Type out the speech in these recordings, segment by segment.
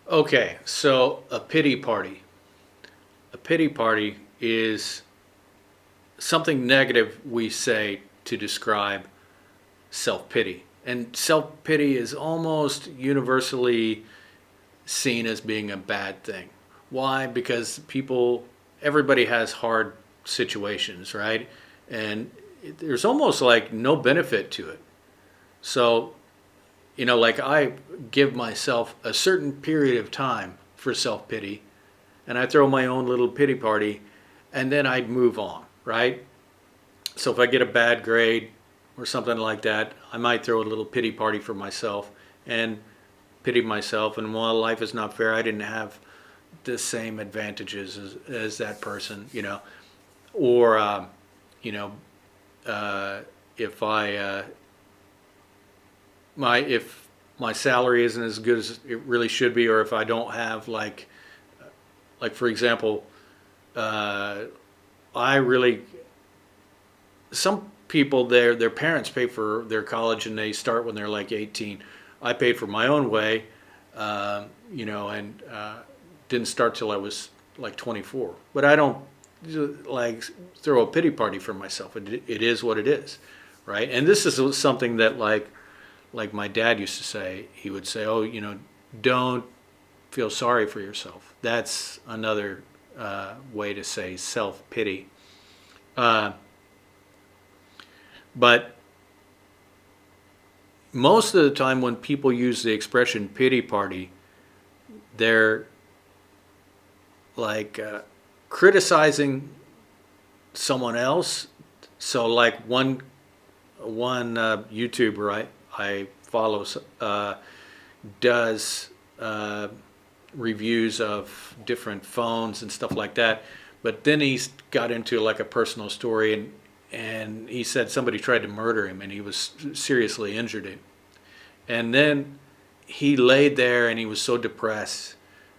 Okay, so a pity party. A pity party is something negative we say to describe self pity. And self pity is almost universally seen as being a bad thing. Why? Because everybody has hard situations, right? And there's almost like no benefit to it. So, like I give myself a certain period of time for self pity, and I throw my own little pity party, and then I'd move on, right? So if I get a bad grade or something like that, I might throw a little pity party for myself and pity myself. And while life is not fair, I didn't have the same advantages as that person, Or, you know, if if my salary isn't as good as it really should be, or if I don't have like for example, uh, I really some people their parents pay for their college and they start when they're like 18. I paid for my own way, and didn't start till I was like 24. But I don't like throw a pity party for myself. It is what it is, right? And this is something that like my dad used to say. He would say, "Oh, don't feel sorry for yourself." That's another way to say self pity. Uh, but most of the time, when people use the expression pity party, they're like criticizing someone else. So, like one YouTuber I follow does reviews of different phones and stuff like that. But then he's got into like a personal story, and he said somebody tried to murder him and he was seriously injured. And then he laid there and he was so depressed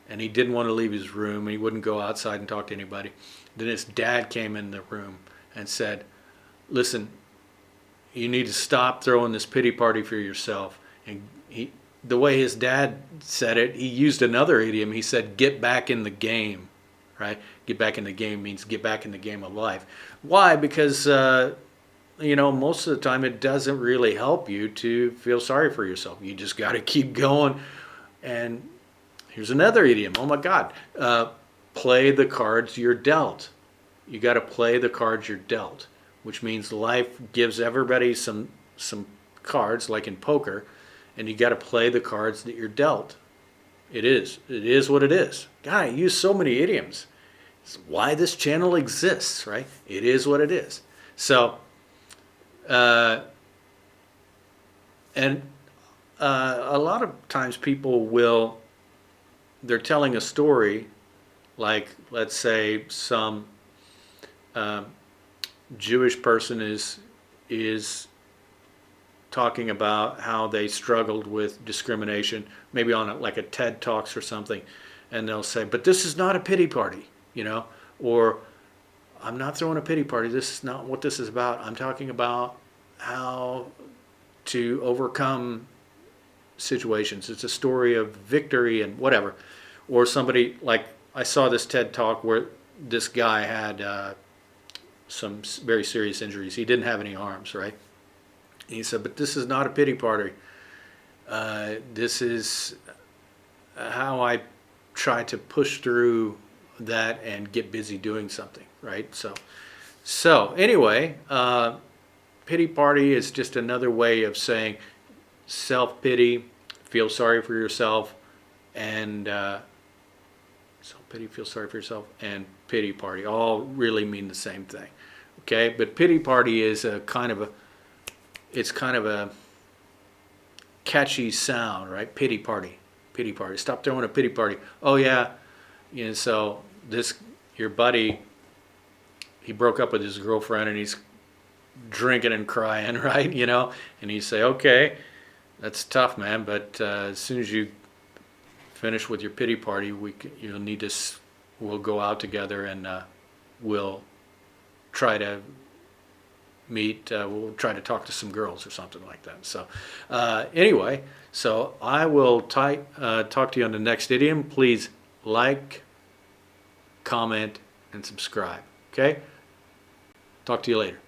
and he didn't want to leave his room and he wouldn't go outside and talk to anybody. Then his dad came in the room and said, "Listen, you need to stop throwing this pity party for yourself." And the way his dad said it, he used another idiom. He said, "Get back in the game," right? Get back in the game means get back in the game of life. Why? Because most of the time it doesn't really help you to feel sorry for yourself. You just got to keep going. And here's another idiom. Oh my God. Play the cards you're dealt. You got to play the cards you're dealt, which means life gives everybody some cards, like in poker, and you got to play the cards that you're dealt. It is what it is. God, I use so many idioms. It's why this channel exists, right? It is what it is. So, uh, and a lot of times they're telling a story, like let's say some um, Jewish person is talking about how they struggled with discrimination, maybe on like a TED Talks or something, and they'll say, "But this is not a pity party," or "I'm not throwing a pity party. This is not what this is about. I'm talking about how to overcome situations. It's a story of victory and whatever." Or somebody, like I saw this TED Talk where this guy had some very serious injuries. He didn't have any arms, right? And he said, "But this is not a pity party. This is how I try to push through that and get busy doing something," right? So anyway, pity party is just another way of saying self pity, feel sorry for yourself, and self pity, feel sorry for yourself, and pity party all really mean the same thing. Okay, but pity party is it's kind of a catchy sound, right? Pity party, pity party. Stop throwing a pity party. Oh yeah, so this your buddy, he broke up with his girlfriend and he's drinking and crying, right? And you say, "Okay, that's tough, man, but as soon as you finish with your pity party, you'll need to we'll go out together and we'll try to we'll try to talk to some girls," or something like that. So anyway, So I will talk to you on the next idiom. Please like, comment, and subscribe. Okay? Talk to you later.